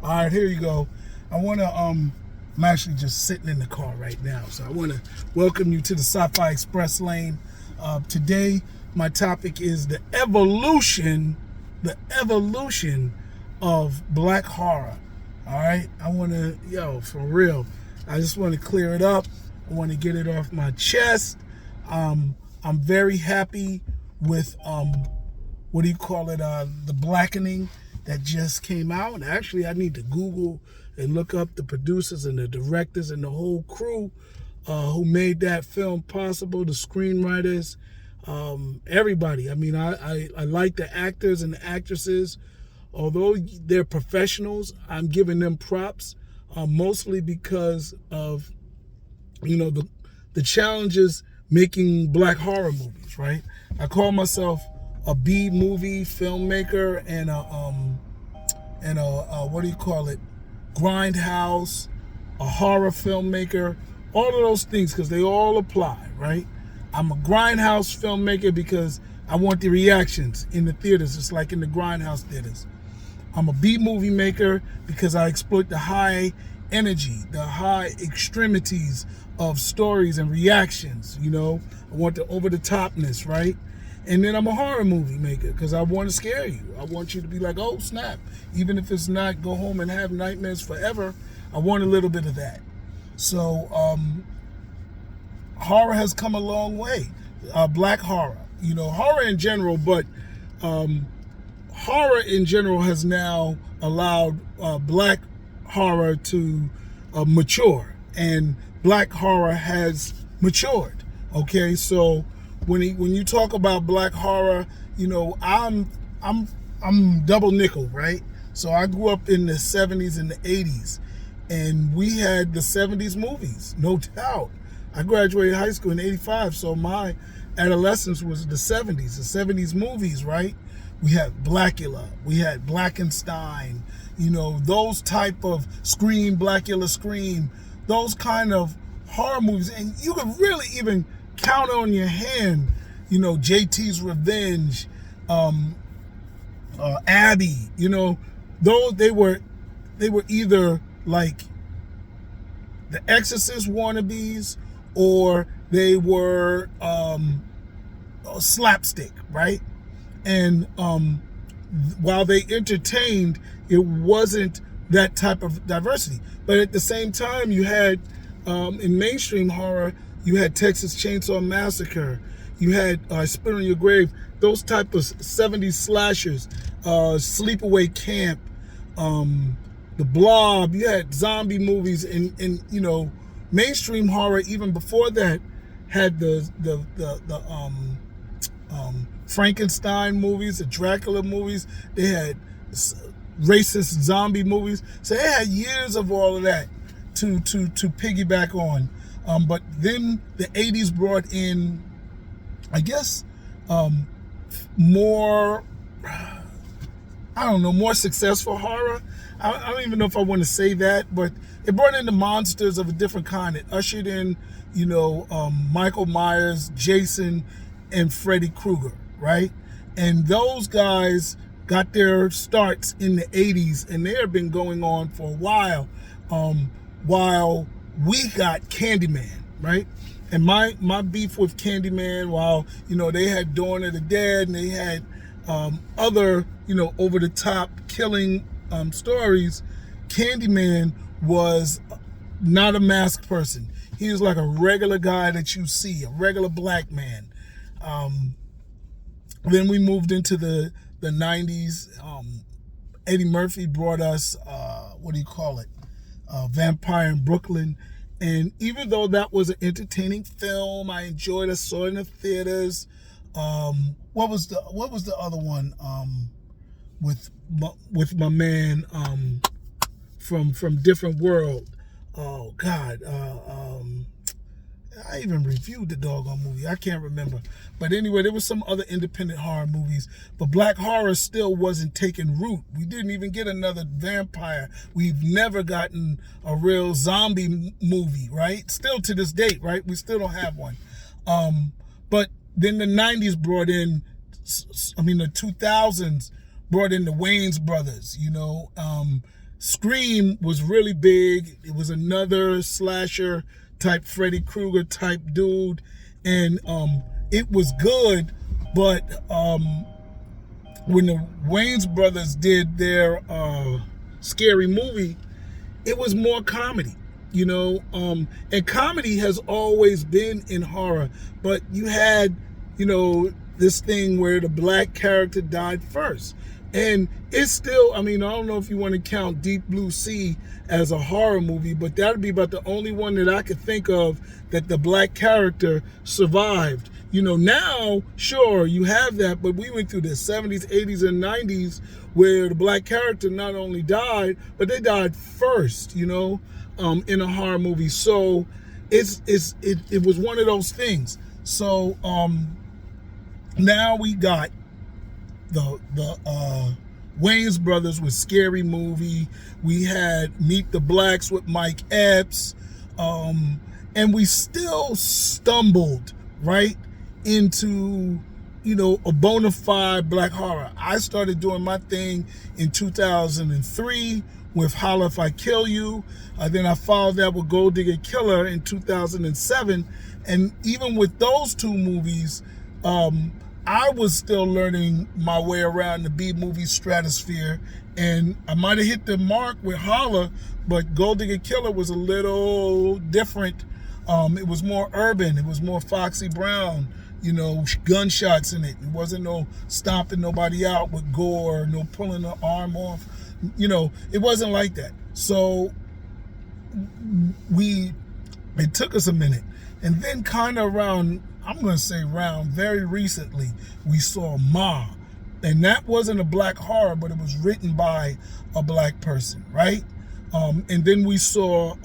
All right, here you go. I want to I'm actually just sitting in the car right now, so I want to welcome you to the Sci-Fi Express lane. Today, my topic is the evolution of black horror. All right, I want to, for real, I just want to clear it up. I want to get it off my chest. I'm very happy with the blackening that just came out. And actually, I need to Google and look up the producers and the directors and the whole crew who made that film possible, the screenwriters, everybody. I mean, I like the actors and the actresses. Although they're professionals, I'm giving them props, mostly because of, the challenges making black horror movies, right? I call myself a B movie filmmaker and a grindhouse, a horror filmmaker, all of those things, because they all apply, right? I'm a grindhouse filmmaker because I want the reactions in the theaters, just like in the grindhouse theaters. I'm a B movie maker because I exploit the high energy, the high extremities of stories and reactions. I want the over the topness, right? And then I'm a horror movie maker because I want to scare you. I want you to be like, oh snap. Even if it's not go home and have nightmares forever, I want a little bit of that. So horror has come a long way. Black horror, horror in general, but horror in general has now allowed black horror to mature, and black horror has matured. Okay, so when you talk about black horror, I'm double nickel, right? So I grew up in the 70s and the 80s, and we had the 70s movies, no doubt. I graduated high school in 85, so my adolescence was the 70s movies, right? We had Blackula, we had Blackenstein, those type of Scream, Blackula Scream, those kind of horror movies. And you could really even count on your hand, JT's Revenge, Abby, those they were either like the Exorcist wannabes, or they were slapstick, right? And while they entertained, it wasn't that type of diversity. But at the same time, you had in mainstream horror, you had Texas Chainsaw Massacre, you had Spit on Your Grave, those type of 70s slashers, Sleepaway Camp, The Blob. You had zombie movies, and mainstream horror even before that had the Frankenstein movies, the Dracula movies. They had racist zombie movies. So they had years of all of that to piggyback on. But then the 80s brought in, I guess, more successful horror. I don't even know if I want to say that, but it brought in the monsters of a different kind. It ushered in, Michael Myers, Jason, and Freddy Krueger, right? And those guys got their starts in the 80s, and they have been going on for a while we got Candyman, right? And my beef with Candyman, while, they had Dawn of the Dead, and they had other, over-the-top killing stories, Candyman was not a masked person. He was like a regular guy that you see, a regular black man. Then we moved into the 90s. Eddie Murphy brought us, Vampire in Brooklyn. And even though that was an entertaining film, I enjoyed it, saw it in the theaters. What was the other one with my man from Different World? Oh God, I even reviewed the doggone movie. I can't remember. But anyway, there was some other independent horror movies. But black horror still wasn't taking root. We didn't even get another vampire. We've never gotten a real zombie movie, right? Still to this date, right? We still don't have one. But then the 90s brought in, the 2000s brought in the Wayans brothers, Scream was really big. It was another slasher type, Freddy Krueger type dude, and it was good. But when the Wayans brothers did their scary movie, it was more comedy, and comedy has always been in horror, but you had, this thing where the black character died first. And it's still, I don't know if you want to count Deep Blue Sea as a horror movie, but that would be about the only one that I could think of that the black character survived. Now, sure, you have that, but we went through the 70s, 80s, and 90s where the black character not only died, but they died first, in a horror movie. So it was one of those things. So now we got the Wayans brothers with Scary Movie. We had Meet the Blacks with Mike Epps. And we still stumbled right into, a bona fide black horror. I started doing my thing in 2003 with Holla If I Kill You. Then I followed that with Gold Digger Killer in 2007. And even with those two movies, I was still learning my way around the B-movie stratosphere, and I might have hit the mark with Holla, but Gold Digger Killer was a little different. It was more urban. It was more Foxy Brown, gunshots in it. It wasn't no stomping nobody out with gore, no pulling the arm off. It wasn't like that. So it took us a minute. And then kind of around very recently, we saw Ma. And that wasn't a black horror, but it was written by a black person, right? And then we saw,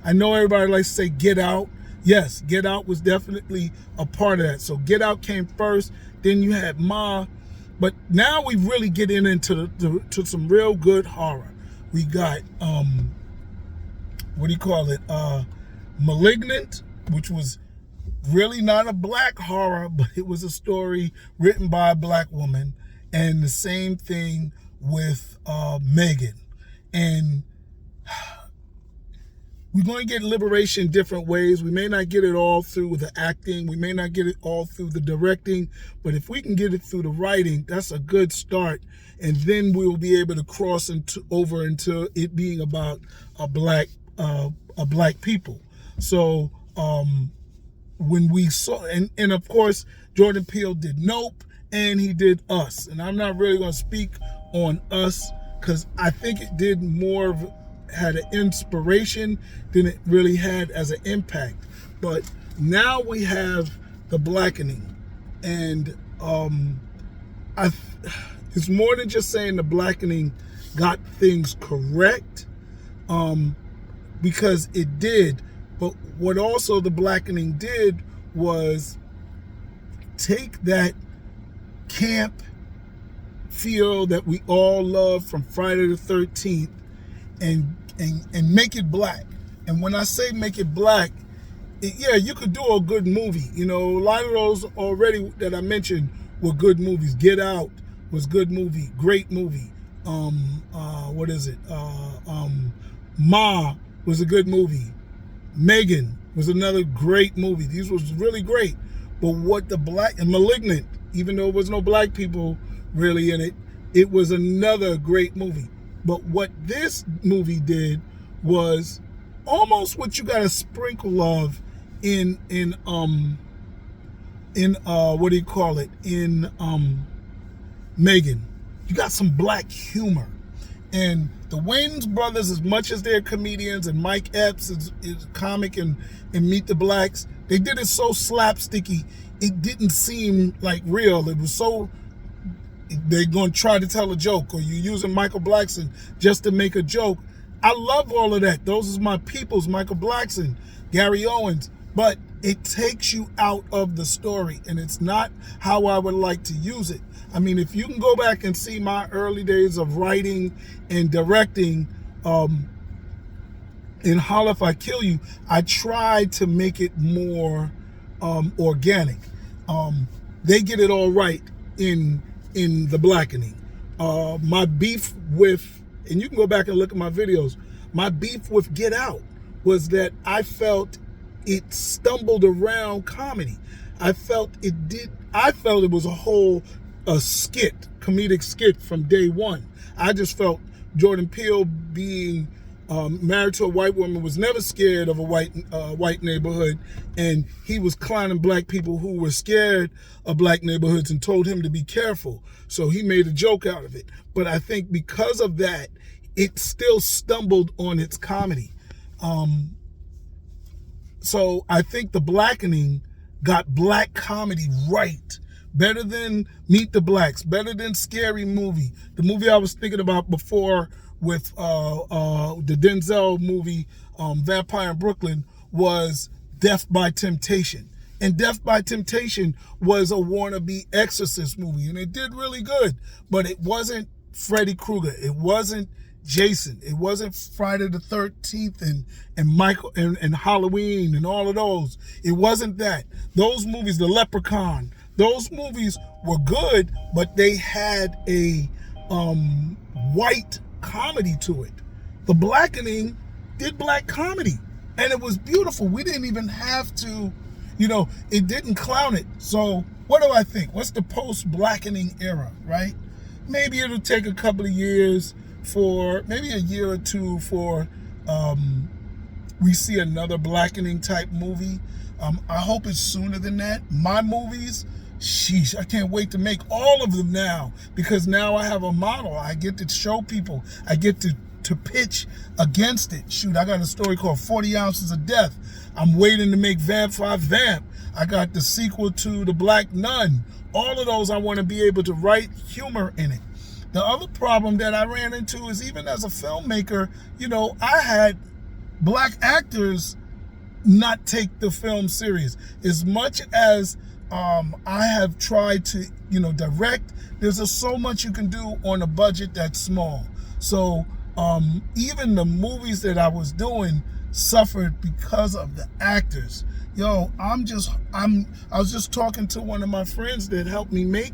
I know everybody likes to say Get Out. Yes, Get Out was definitely a part of that. So Get Out came first, then you had Ma. But now we really get into to some real good horror. We got, Malignant, which was really not a black horror, but it was a story written by a black woman. And the same thing with Megan. And we're going to get liberation different ways. We may not get it all through the acting. We may not get it all through the directing. But if we can get it through the writing, that's a good start. And then we'll be able to cross over into it being about a black people. So when we saw, and of course, Jordan Peele did Nope, and he did Us. And I'm not really going to speak on Us because I think it did had an inspiration than it really had as an impact. But now we have The Blackening, and it's more than just saying The Blackening got things correct, because it did. But what also The Blackening did was take that camp feel that we all love from Friday the 13th and make it black. And when I say make it black, you could do a good movie. A lot of those already that I mentioned were good movies. Get Out was good movie, great movie. Ma was a good movie. Megan was another great movie. These was really great. But what and Malignant, even though there was no black people really in it, it was another great movie. But what this movie did was almost what you got a sprinkle of in Megan. You got some black humor. And the Wayans brothers, as much as they're comedians, and Mike Epps is comic and Meet the Blacks, they did it so slapsticky, it didn't seem like real. It was so, they're going to try to tell a joke, or you're using Michael Blackson just to make a joke. I love all of that. Those are my peoples, Michael Blackson, Gary Owens. But it takes you out of the story, and it's not how I would like to use it. If you can go back and see my early days of writing and directing, in Holla If I Kill You, I tried to make it more organic. They get it all right in The Blackening. My beef with and you can go back and look at my videos, my beef with Get Out was that I felt it stumbled around comedy. I felt it was a skit, comedic skit from day one. I just felt Jordan Peele, being married to a white woman, was never scared of a white neighborhood, and he was clowning black people who were scared of black neighborhoods and told him to be careful. So he made a joke out of it. But I think because of that, it still stumbled on its comedy. So I think The Blackening got black comedy right. Better than Meet the Blacks, better than Scary Movie. The movie I was thinking about before with the Denzel movie, Vampire in Brooklyn, was Death by Temptation. And Death by Temptation was a wannabe Exorcist movie, and it did really good, but it wasn't Freddy Krueger. It wasn't Jason. It wasn't Friday the 13th and Michael and Halloween and all of those. It wasn't that. Those movies, The Leprechaun, those movies were good, but they had a white comedy to it. The Blackening did black comedy, and it was beautiful. We didn't even have to, it didn't clown it. So what do I think? What's the post-Blackening era, right? Maybe it'll take a couple of years, maybe a year or two for we see another Blackening type movie. I hope it's sooner than that. My movies, sheesh, I can't wait to make all of them now, because now I have a model. I get to show people. I get to pitch against it. Shoot, I got a story called 40 Ounces of Death. I'm waiting to make Vamp 5 Vamp. I got the sequel to The Black Nun. All of those, I want to be able to write humor in it. The other problem that I ran into is, even as a filmmaker, I had black actors not take the film serious. As much as I have tried to, direct, there's so much you can do on a budget that's small. So even the movies that I was doing suffered because of the actors. I was just talking to one of my friends that helped me make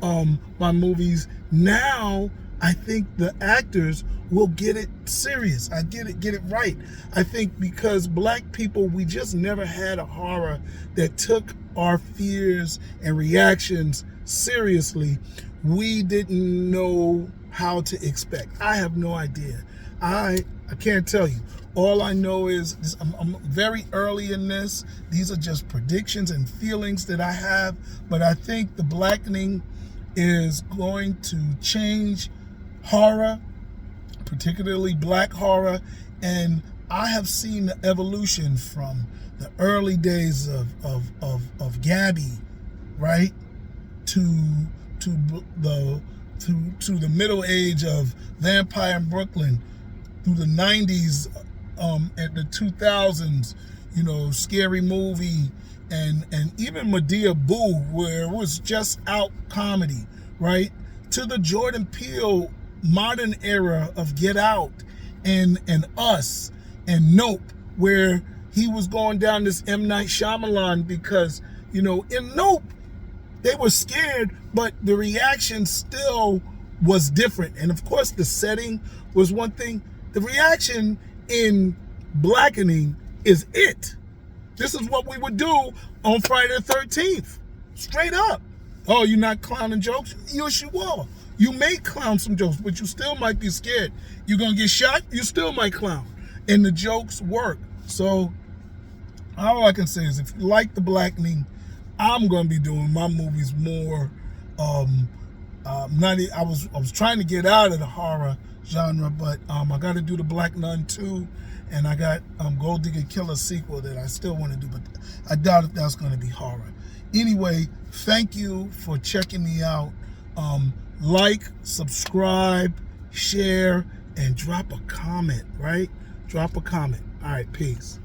my movies. Now I think the actors will get it serious. Get it right. I think because black people, we just never had a horror that took our fears and reactions seriously. We didn't know how to expect. I have no idea. I can't tell you. All I know is I'm very early in this. These are just predictions and feelings that I have. But I think The Blackening is going to change horror, particularly black horror. And I have seen the evolution from the early days of Gabby, right, to the middle age of Vampire in Brooklyn, through the 90s, at the 2000s, Scary Movie, and even Medea Boo, where it was just out comedy, right, to the Jordan Peele modern era of Get Out and Us and Nope, where he was going down this M. Night Shyamalan, because, in Nope, they were scared, but the reaction still was different. And of course, the setting was one thing. The reaction in Blackening is it. This is what we would do on Friday the 13th. Straight up. Oh, you're not clowning jokes? Yes, you are. You may clown some jokes, but you still might be scared. You're going to get shot? You still might clown. And the jokes work. So all I can say is, if you like The Blackening, I'm going to be doing my movies more. I was trying to get out of the horror genre, but I got to do The Black Nun 2, and I got Gold Digger Killer sequel that I still want to do, but I doubt if that's going to be horror. Anyway, thank you for checking me out. Like, subscribe, share, and drop a comment, right? Drop a comment. All right, peace.